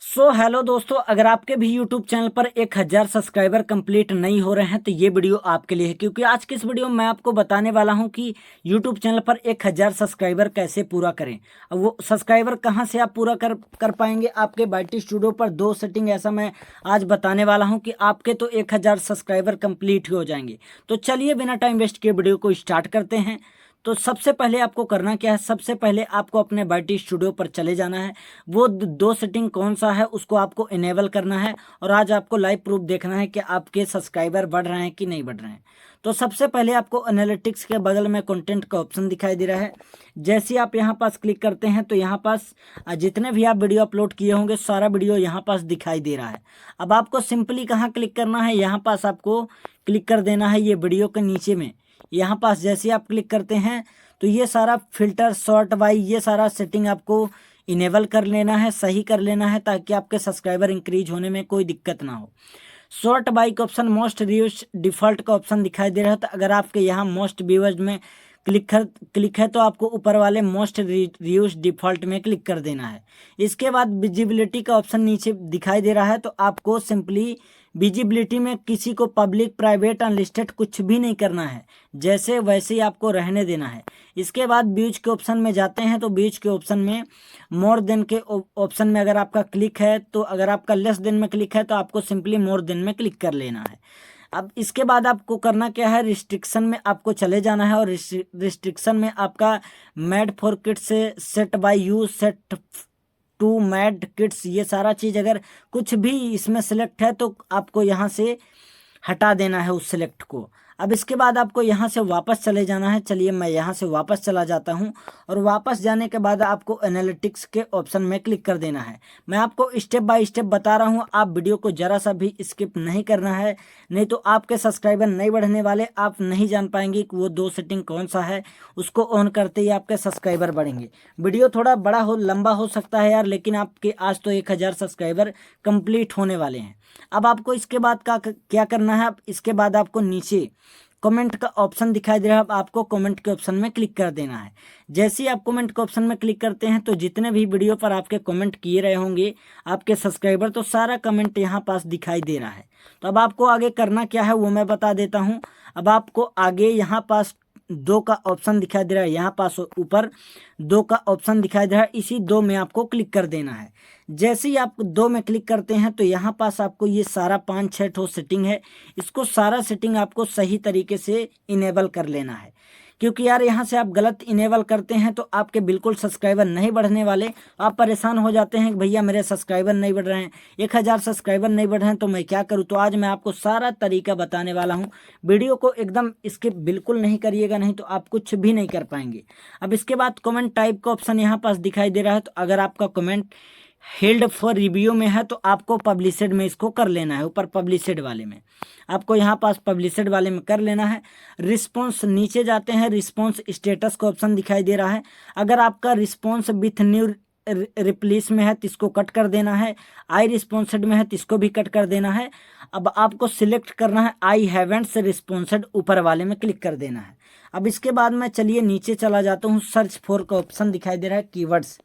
Hello दोस्तों, अगर आपके भी यूट्यूब चैनल पर 1000 सब्सक्राइबर कंप्लीट नहीं हो रहे हैं तो ये वीडियो आपके लिए है, क्योंकि आज की इस वीडियो में मैं आपको बताने वाला हूं कि यूट्यूब चैनल पर 1000 सब्सक्राइबर कैसे पूरा करें। अब वो सब्सक्राइबर कहां से आप पूरा कर पाएंगे। आपके बाईटी स्टूडियो पर दो सेटिंग ऐसा मैं आज बताने वाला हूँ कि आपके तो 1000 सब्सक्राइबर कंप्लीट हो जाएंगे। तो चलिए बिना टाइम वेस्ट किए वीडियो को स्टार्ट करते हैं। तो सबसे पहले आपको करना क्या है, सबसे पहले आपको अपने बाईटी स्टूडियो पर चले जाना है। वो दो सेटिंग कौन सा है उसको आपको इनेबल करना है, और आज आपको लाइव प्रूफ देखना है कि आपके सब्सक्राइबर बढ़ रहे हैं कि नहीं बढ़ रहे हैं। तो सबसे पहले आपको एनालिटिक्स के बगल में कंटेंट का ऑप्शन दिखाई दे रहा है। जैसे आप यहाँ पास क्लिक करते हैं तो यहाँ पास जितने भी आप वीडियो अपलोड किए होंगे सारा वीडियो यहाँ पास दिखाई दे रहा है। अब आपको सिंपली कहाँ क्लिक करना है, यहाँ पास आपको क्लिक कर देना है ये वीडियो के नीचे में। यहाँ पास जैसे आप क्लिक करते हैं तो ये सारा फिल्टर शॉर्ट बाई ये सारा सेटिंग आपको इनेबल कर लेना है, सही कर लेना है, ताकि आपके सब्सक्राइबर इंक्रीज होने में कोई दिक्कत ना हो। शॉर्ट बाई का ऑप्शन मोस्ट व्यूज डिफ़ॉल्ट का ऑप्शन दिखाई दे रहा है, तो अगर आपके यहाँ मोस्ट व्यूअर्स में क्लिक है तो आपको ऊपर वाले मोस्ट व्यूज डिफ़ॉल्ट में क्लिक कर देना है। इसके बाद विजिबिलिटी का ऑप्शन नीचे दिखाई दे रहा है, तो आपको सिंपली विजिबिलिटी में किसी को पब्लिक प्राइवेट अनलिस्टेड कुछ भी नहीं करना है, जैसे वैसे ही आपको रहने देना है। इसके बाद व्यूज के ऑप्शन में जाते हैं, तो व्यूज के ऑप्शन में मोर देन के ऑप्शन में अगर आपका क्लिक है, तो अगर आपका लेस देन में क्लिक है तो आपको सिंपली मोर देन में क्लिक कर लेना है। अब इसके बाद आपको करना क्या है, रिस्ट्रिक्शन में आपको चले जाना है, और रिस्ट्रिक्शन में आपका मैड फॉर किड्स से set by you set to made kids ये सारा चीज़ अगर कुछ भी इसमें सेलेक्ट है तो आपको यहाँ से हटा देना है उस सेलेक्ट को। अब इसके बाद आपको यहाँ से वापस चले जाना है। चलिए मैं यहाँ से वापस चला जाता हूँ, और वापस जाने के बाद आपको एनालिटिक्स के ऑप्शन में क्लिक कर देना है। मैं आपको स्टेप बाय स्टेप बता रहा हूँ, आप वीडियो को ज़रा सा भी स्किप नहीं करना है, नहीं तो आपके सब्सक्राइबर नहीं बढ़ने वाले। आप नहीं जान पाएंगे कि वो दो सेटिंग कौन सा है, उसको ऑन करते ही आपके सब्सक्राइबर बढ़ेंगे। वीडियो थोड़ा बड़ा हो लंबा हो सकता है यार, लेकिन आपके आज तो 1000 सब्सक्राइबर कंप्लीट होने वाले हैं। अब आपको इसके बाद क्या करना है, अब इसके बाद आपको नीचे कमेंट का ऑप्शन दिखाई दे रहा है, अब आपको कमेंट के ऑप्शन में क्लिक कर देना है। जैसे ही आप कमेंट के ऑप्शन में क्लिक करते हैं तो जितने भी वीडियो पर आपके कमेंट किए रहे होंगे आपके सब्सक्राइबर, तो सारा कमेंट यहाँ पास दिखाई दे रहा है। तो अब आपको आगे करना क्या है वो मैं बता देता हूँ। अब आपको आगे यहाँ पास दो का ऑप्शन दिखाई दे रहा है, यहाँ पास ऊपर दो का ऑप्शन दिखाई दे रहा है, इसी दो में आपको क्लिक कर देना है। जैसे ही आप दो में क्लिक करते हैं तो यहाँ पास आपको ये सारा 5-6 ठो सेटिंग है, इसको सारा सेटिंग आपको सही तरीके से इनेबल कर लेना है, क्योंकि यार यहाँ से आप गलत इनेबल करते हैं तो आपके बिल्कुल सब्सक्राइबर नहीं बढ़ने वाले। आप परेशान हो जाते हैं कि भैया मेरे सब्सक्राइबर नहीं बढ़ रहे हैं, 1000 सब्सक्राइबर नहीं बढ़ रहे हैं, तो मैं क्या करूँ। तो आज मैं आपको सारा तरीका बताने वाला हूँ। वीडियो को एकदम स्किप बिल्कुल नहीं करिएगा, नहीं तो आप कुछ भी नहीं कर पाएंगे। अब इसके बाद कमेंट टाइप का ऑप्शन यहाँ पास दिखाई दे रहा है, तो अगर आपका कमेंट हेल्ड फॉर रिव्यू में है तो आपको पब्लिशड में इसको कर लेना है। ऊपर पब्लिशड वाले में आपको यहाँ पास पब्लिशड वाले में कर लेना है। रिस्पॉन्स नीचे जाते हैं, रिस्पॉन्स स्टेटस का ऑप्शन दिखाई दे रहा है। अगर आपका रिस्पॉन्स विथ न्यू रिप्लेस में है तो इसको कट कर देना है, आई रिस्पॉन्सड में है तो इसको भी कट कर देना है। अब आपको सिलेक्ट करना है आई हैवेंट रिस्पॉन्सड, ऊपर वाले में क्लिक कर देना है। अब इसके बाद मैं चलिए नीचे चला जाता हूँ, सर्च फॉर का ऑप्शन दिखाई दे रहा है, कीवर्ड्स।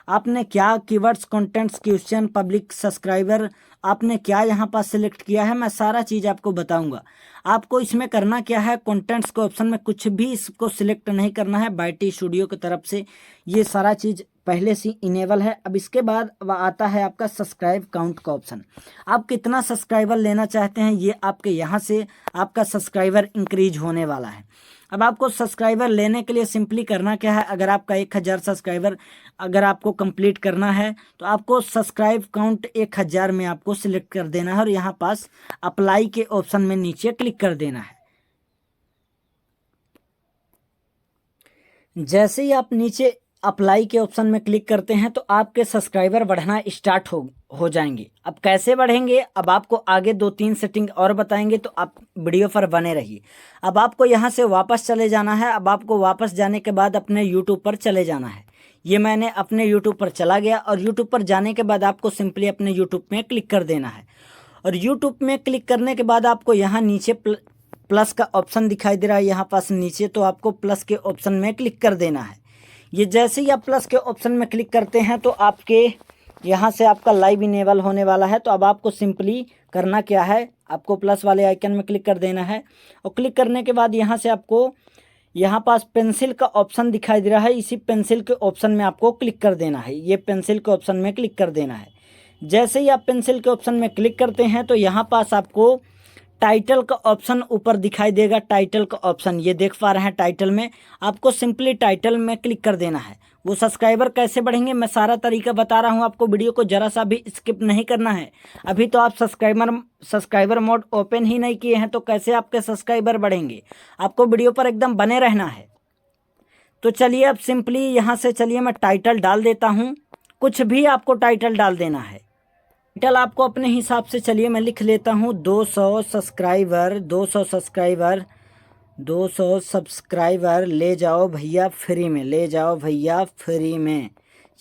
आपने क्या keywords, contents, question, public subscriber, आपने क्या यहाँ पास सिलेक्ट किया है, मैं सारा चीज़ आपको बताऊंगा। आपको इसमें करना क्या है, कंटेंट्स के ऑप्शन में कुछ भी इसको सिलेक्ट नहीं करना है। बाईटी स्टूडियो की तरफ से ये सारा चीज़ पहले से इनेबल है। अब इसके बाद आता है आपका सब्सक्राइब काउंट का ऑप्शन। आप कितना सब्सक्राइबर लेना चाहते हैं ये आपके यहाँ से आपका सब्सक्राइबर इंक्रीज होने वाला है। अब आपको सब्सक्राइबर लेने के लिए सिंपली करना क्या है, अगर आपका 1000 सब्सक्राइबर अगर आपको कंप्लीट करना है तो आपको सब्सक्राइब काउंट 1000 में आपको सिलेक्ट कर देना है, और यहाँ पास अप्लाई के ऑप्शन में नीचे क्लिक कर देना है। जैसे ही आप नीचे अप्लाई के ऑप्शन में क्लिक करते हैं तो आपके सब्सक्राइबर बढ़ना स्टार्ट हो जाएंगे। अब कैसे बढ़ेंगे, अब आपको आगे 2-3 सेटिंग और बताएंगे, तो आप वीडियो पर बने रहिए। अब आपको यहाँ से वापस चले जाना है। अब आपको वापस जाने के बाद अपने यूट्यूब पर चले जाना है। ये मैंने अपने यूट्यूब पर चला गया, और यूट्यूब पर जाने के बाद आपको सिंपली अपने यूट्यूब में क्लिक कर देना है। और यूट्यूब में क्लिक करने के बाद आपको यहाँ नीचे प्लस का ऑप्शन दिखाई दे रहा है, यहाँ पास नीचे, तो आपको प्लस के ऑप्शन में क्लिक कर देना है। ये जैसे ही आप प्लस के ऑप्शन में क्लिक करते हैं तो आपके यहाँ से आपका लाइव इनेबल होने वाला है। तो अब आपको सिंपली करना क्या है, आपको प्लस वाले आइकन में क्लिक कर देना है और क्लिक करने के बाद यहाँ से आपको यहाँ पास पेंसिल का ऑप्शन दिखाई दे रहा है, इसी पेंसिल के ऑप्शन में आपको क्लिक कर देना है। ये पेंसिल के ऑप्शन में क्लिक कर देना है। जैसे ही आप पेंसिल के ऑप्शन में क्लिक करते हैं तो यहाँ पास आपको टाइटल का ऑप्शन ऊपर दिखाई देगा। टाइटल का ऑप्शन ये देख पा रहे हैं, टाइटल में आपको सिंपली टाइटल में क्लिक कर देना है। वो सब्सक्राइबर कैसे बढ़ेंगे मैं सारा तरीका बता रहा हूँ आपको, वीडियो को जरा सा भी स्किप नहीं करना है। अभी तो आप सब्सक्राइबर मोड ओपन ही नहीं किए हैं तो कैसे आपके सब्सक्राइबर बढ़ेंगे, आपको वीडियो पर एकदम बने रहना है। तो चलिए अब सिंपली यहाँ से चलिए मैं टाइटल डाल देता हूँ, कुछ भी आपको टाइटल डाल देना है। टाइटल आपको अपने हिसाब से चलिए मैं लिख लेता हूँ 200 सब्सक्राइबर ले जाओ भैया फ्री में, ले जाओ भैया फ्री में।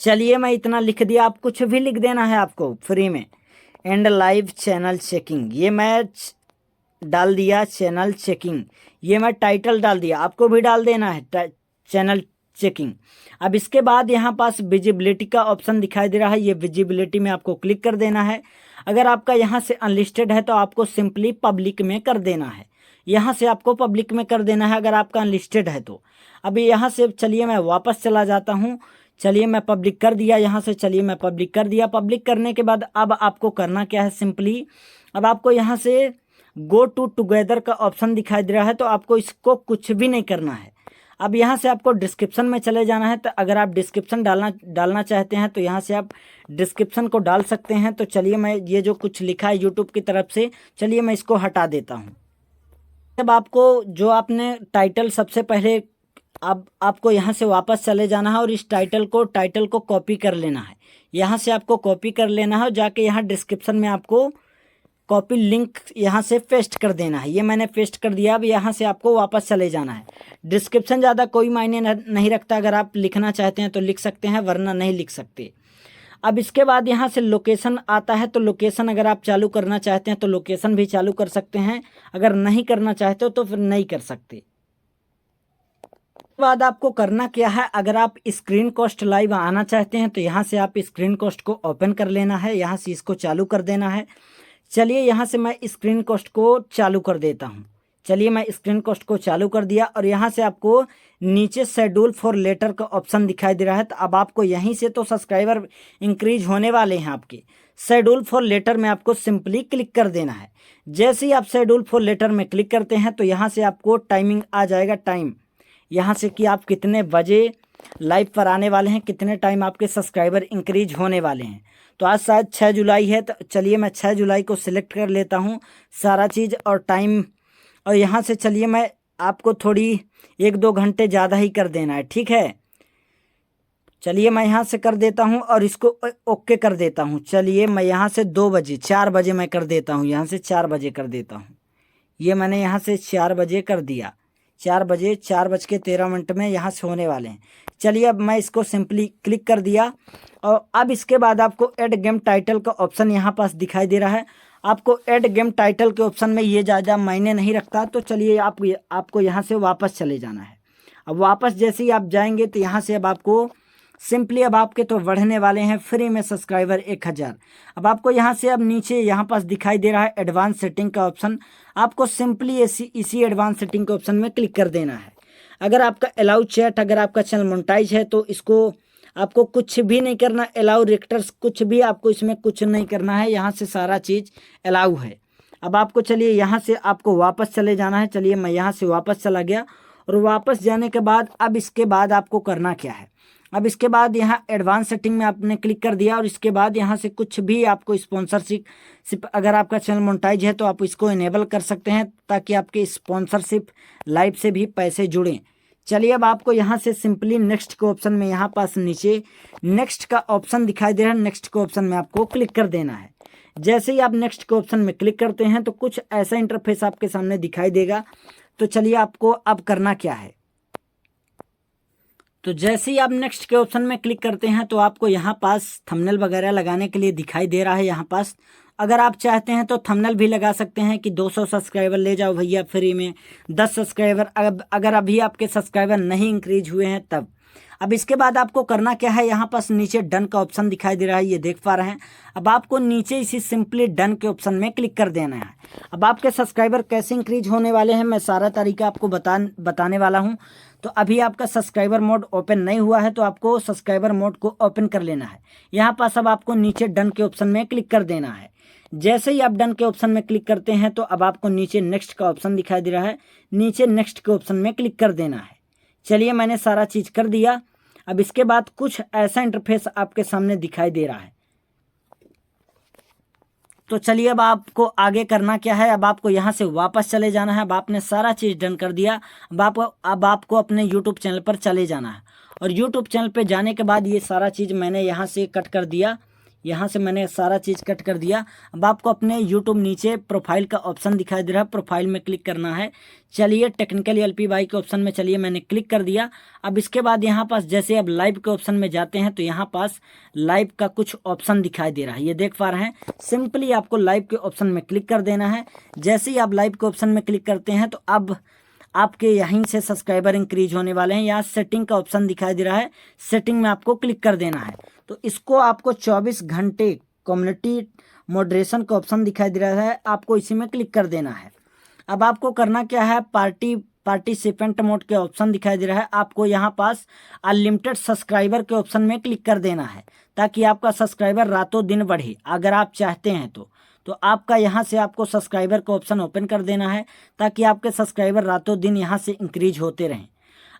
चलिए मैं इतना लिख दिया, आप कुछ भी लिख देना है आपको फ्री में। एंड लाइव चैनल चेकिंग ये मैं डाल दिया, चैनल चेकिंग ये मैं टाइटल डाल दिया, आपको भी डाल देना है चैनल चेकिंग। अब इसके बाद यहाँ पास विजिबिलिटी का ऑप्शन दिखाई दे रहा है, ये विजिबिलिटी में आपको क्लिक कर देना है। अगर आपका यहाँ से अनलिस्टेड है तो आपको सिंपली पब्लिक में कर देना है, यहाँ से आपको पब्लिक में कर देना है अगर आपका अनलिस्टेड है तो। अभी यहाँ से चलिए मैं वापस चला जाता हूँ, चलिए मैं पब्लिक कर दिया यहाँ से, चलिए मैं पब्लिक कर दिया। पब्लिक करने के बाद अब आपको करना क्या है, सिंपली अब आपको यहाँ से गो टू टुगेदर का ऑप्शन दिखाई दे रहा है, तो आपको इसको कुछ भी नहीं करना है। अब यहाँ से आपको डिस्क्रिप्शन में चले जाना है। तो अगर आप डिस्क्रिप्शन डालना चाहते हैं तो यहाँ से आप डिस्क्रिप्शन को डाल सकते हैं। तो चलिए मैं ये जो कुछ लिखा है यूट्यूब की तरफ से, चलिए मैं इसको हटा देता हूँ। अब आपको जो आपने टाइटल सबसे पहले अब आपको यहाँ से वापस चले जाना है और इस टाइटल को कॉपी कर लेना है। यहाँ से आपको कॉपी कर लेना है और जाके यहाँ डिस्क्रिप्शन में आपको कॉपी लिंक यहाँ से पेस्ट कर देना है। ये मैंने पेस्ट कर दिया। अब यहाँ से आपको वापस चले जाना है। डिस्क्रिप्शन ज़्यादा कोई मायने नहीं रखता, अगर आप लिखना चाहते हैं तो लिख सकते हैं वरना नहीं लिख सकते। अब इसके बाद यहाँ से लोकेशन आता है, तो लोकेशन अगर आप चालू करना चाहते हैं तो लोकेशन भी चालू कर सकते हैं, अगर नहीं करना चाहते हो तो फिर नहीं कर सकते। बाद आपको करना क्या है, अगर आप स्क्रीन कॉस्ट लाइव आना चाहते हैं तो यहाँ से आप स्क्रीन कॉस्ट को ओपन कर लेना है, यहाँ से इसको चालू कर देना है। चलिए यहाँ से मैं स्क्रीन कॉस्ट को चालू कर देता हूँ। चलिए मैं स्क्रीन कॉस्ट को चालू कर दिया और यहाँ से आपको नीचे शेड्यूल फॉर लेटर का ऑप्शन दिखाई दे रहा है। तो अब आपको यहीं से तो सब्सक्राइबर इंक्रीज होने वाले हैं आपके। शेड्यूल फॉर लेटर में आपको सिंपली क्लिक कर देना है। जैसे ही आप शेड्यूल फॉर लेटर में क्लिक करते हैं तो यहाँ से आपको टाइमिंग आ जाएगा, टाइम यहाँ से कि आप कितने बजे लाइव पर आने वाले हैं, कितने टाइम आपके सब्सक्राइबर इंक्रीज होने वाले हैं। तो आज शायद 6 जुलाई है, तो चलिए मैं 6 जुलाई को सिलेक्ट कर लेता हूँ सारा चीज़ और टाइम। और यहाँ से चलिए मैं आपको थोड़ी 1-2 घंटे ज़्यादा ही कर देना है, ठीक है। चलिए मैं यहाँ से कर देता हूँ और इसको ओके कर देता हूँ। चलिए मैं यहाँ से 2 बजे 4 बजे मैं कर देता हूँ, यहाँ से 4 बजे कर देता हूँ। ये मैंने यहाँ से 4 बजे कर दिया, 4 बजे 4:13 में यहाँ से होने वाले हैं। चलिए अब मैं इसको सिंपली क्लिक कर दिया और अब इसके बाद आपको ऐड गेम टाइटल का ऑप्शन यहाँ पास दिखाई दे रहा है। आपको ऐड गेम टाइटल के ऑप्शन में ये ज़्यादा मायने नहीं रखता, तो चलिए आपको यहाँ से वापस चले जाना है। अब वापस जैसे ही आप जाएंगे तो यहाँ से अब आपको सिंपली अब आपके तो बढ़ने वाले हैं फ्री में सब्सक्राइबर 1000। अब आपको यहाँ से अब नीचे यहाँ पास दिखाई दे रहा है एडवांस सेटिंग का ऑप्शन, आपको सिंपली इसी एडवांस सेटिंग के ऑप्शन में क्लिक कर देना है। अगर आपका अलाउ चैट, अगर आपका चैनल मोनेटाइज है तो इसको आपको कुछ भी नहीं करना, अलाउ रिएक्टर्स कुछ भी आपको इसमें कुछ नहीं करना है, यहाँ से सारा चीज़ अलाउ है। अब आपको चलिए यहाँ से आपको वापस चले जाना है। चलिए मैं यहाँ से वापस चला गया और वापस जाने के बाद अब इसके बाद आपको करना क्या है, अब इसके बाद यहाँ एडवांस सेटिंग में आपने क्लिक कर दिया और इसके बाद यहाँ से कुछ भी आपको स्पॉन्सरशिप अगर आपका चैनल मोनेटाइज है तो आप इसको इनेबल कर सकते हैं ताकि आपके स्पॉन्सरशिप लाइव से भी पैसे जुड़ें। चलिए अब आपको यहाँ से सिंपली नेक्स्ट के ऑप्शन में यहाँ पास नीचे नेक्स्ट का ऑप्शन दिखाई दे रहा है, नेक्स्ट के ऑप्शन में आपको क्लिक कर देना है। जैसे ही आप नेक्स्ट के ऑप्शन में क्लिक करते हैं तो कुछ ऐसा इंटरफेस आपके सामने दिखाई देगा। तो चलिए आपको अब करना क्या है, तो जैसे ही आप नेक्स्ट के ऑप्शन में क्लिक करते हैं तो आपको यहाँ पास थंबनेल वगैरह लगाने के लिए दिखाई दे रहा है। यहाँ पास अगर आप चाहते हैं तो थंबनेल भी लगा सकते हैं कि 200 सब्सक्राइबर ले जाओ भैया फ्री में, 10 सब्सक्राइबर अगर अभी आपके सब्सक्राइबर नहीं इंक्रीज हुए हैं तब। अब इसके बाद आपको करना क्या है, यहाँ पास नीचे डन का ऑप्शन दिखाई दे रहा है, ये देख पा रहे हैं। अब आपको नीचे इसी सिंपली डन के ऑप्शन में क्लिक कर देना है। अब आपके सब्सक्राइबर कैसे इंक्रीज होने वाले हैं मैं सारा तरीका आपको बताने वाला हूँ। तो अभी आपका सब्सक्राइबर मोड ओपन नहीं हुआ है तो आपको सब्सक्राइबर मोड को ओपन कर लेना है। यहाँ पास अब आपको नीचे डन के ऑप्शन में क्लिक कर देना है। जैसे ही आप डन के ऑप्शन में क्लिक करते हैं तो अब आपको नीचे नेक्स्ट का ऑप्शन दिखाई दे रहा है, नीचे नेक्स्ट के ऑप्शन में क्लिक कर देना है। चलिए मैंने सारा चीज़ कर दिया। अब इसके बाद कुछ ऐसा इंटरफेस आपके सामने दिखाई दे रहा है। तो चलिए अब आपको आगे करना क्या है, अब आपको यहाँ से वापस चले जाना है। अब आपने सारा चीज़ डन कर दिया। अब आपको अपने यूट्यूब चैनल पर चले जाना है और यूट्यूब चैनल पर जाने के बाद ये सारा चीज़ मैंने यहाँ से कट कर दिया, यहाँ से मैंने सारा चीज़ कट कर दिया। अब आपको अपने यूट्यूब नीचे प्रोफाइल का ऑप्शन दिखाई दे रहा है, प्रोफाइल में क्लिक करना है। चलिए टेक्निकल LPY के ऑप्शन में चलिए मैंने क्लिक कर दिया। अब इसके बाद यहाँ पास जैसे अब लाइव के ऑप्शन में जाते हैं तो यहाँ पास लाइव का कुछ ऑप्शन दिखाई दे रहा है, ये देख पा रहे हैं। सिंपली आपको लाइव के ऑप्शन में क्लिक कर देना है। जैसे ही आप लाइव के ऑप्शन में क्लिक करते हैं तो अब आपके यहीं से सब्सक्राइबर इंक्रीज होने वाले हैं। यहाँ सेटिंग का ऑप्शन दिखाई दे रहा है, सेटिंग में आपको क्लिक कर देना है। तो इसको आपको 24 घंटे कम्युनिटी मॉडरेशन का ऑप्शन दिखाई दे रहा है, आपको इसी में क्लिक कर देना है। अब आपको करना क्या है, पार्टिसिपेंट मोड के ऑप्शन दिखाई दे रहा है, आपको यहाँ पास अनलिमिटेड सब्सक्राइबर के ऑप्शन में क्लिक कर देना है ताकि आपका सब्सक्राइबर रातों दिन बढ़े अगर आप चाहते हैं तो आपका यहाँ से आपको सब्सक्राइबर का ऑप्शन ओपन कर देना है ताकि आपके सब्सक्राइबर रातों दिन यहाँ से इंक्रीज होते रहें।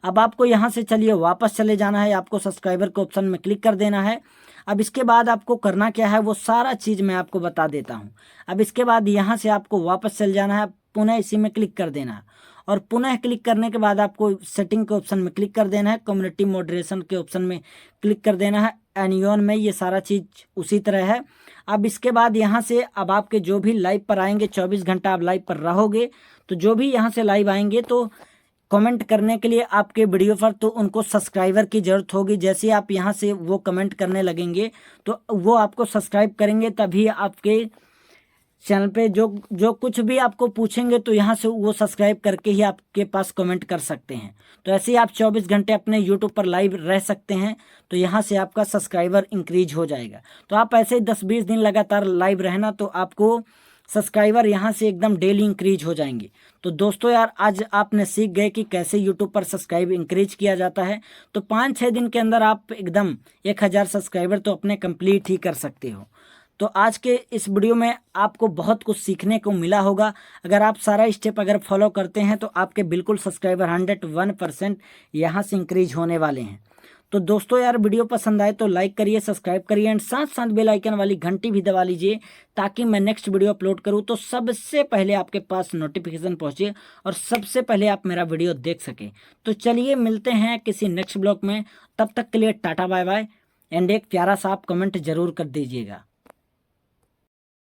अब आपको यहाँ से चलिए वापस चले जाना है, आपको सब्सक्राइबर के ऑप्शन में क्लिक कर देना है। अब इसके बाद आपको करना क्या है वो सारा चीज़ मैं आपको बता देता हूँ। अब इसके बाद यहाँ से आपको वापस चले जाना है, पुनः इसी में क्लिक कर देना है और पुनः क्लिक करने के बाद आपको सेटिंग के ऑप्शन में क्लिक कर देना है, कम्युनिटी मॉडरेशन के ऑप्शन में क्लिक कर देना है, एनियन में ये सारा चीज़ उसी तरह है। अब इसके बाद यहाँ से अब आपके जो भी लाइव पर आएंगे, 24 घंटा आप लाइव पर रहोगे तो जो भी यहाँ से लाइव आएंगे तो कमेंट करने के लिए आपके वीडियो पर तो उनको सब्सक्राइबर की ज़रूरत होगी। जैसे आप यहाँ से वो कमेंट करने लगेंगे तो वो आपको सब्सक्राइब करेंगे, तभी आपके चैनल पे जो कुछ भी आपको पूछेंगे तो यहाँ से वो सब्सक्राइब करके ही आपके पास कमेंट कर सकते हैं। तो ऐसे ही आप 24 घंटे अपने यूट्यूब पर लाइव रह सकते हैं, तो यहाँ से आपका सब्सक्राइबर इंक्रीज हो जाएगा। तो आप ऐसे ही 10-20 दिन लगातार लाइव रहना तो आपको सब्सक्राइबर यहाँ से एकदम डेली इंक्रीज हो जाएंगे। तो दोस्तों यार आज आपने सीख गए कि कैसे यूट्यूब पर सब्सक्राइब इंक्रीज किया जाता है। तो 5-6 दिन के अंदर आप एकदम 1000 सब्सक्राइबर तो अपने कंप्लीट ही कर सकते हो। तो आज के इस वीडियो में आपको बहुत कुछ सीखने को मिला होगा। अगर आप सारा स्टेप अगर फॉलो करते हैं तो आपके बिल्कुल सब्सक्राइबर 101% यहाँ से इंक्रीज होने वाले हैं। तो दोस्तों यार वीडियो पसंद आए तो लाइक करिए, सब्सक्राइब करिए एंड साथ साथ बेल आइकन वाली घंटी भी दबा लीजिए ताकि मैं नेक्स्ट वीडियो अपलोड करूं तो सबसे पहले आपके पास नोटिफिकेशन पहुंचे और सबसे पहले आप मेरा वीडियो देख सकें। तो चलिए मिलते हैं किसी नेक्स्ट ब्लॉग में, तब तक के लिए टाटा बाय बाय एंड एक प्यारा सा आप कमेंट जरूर कर दीजिएगा।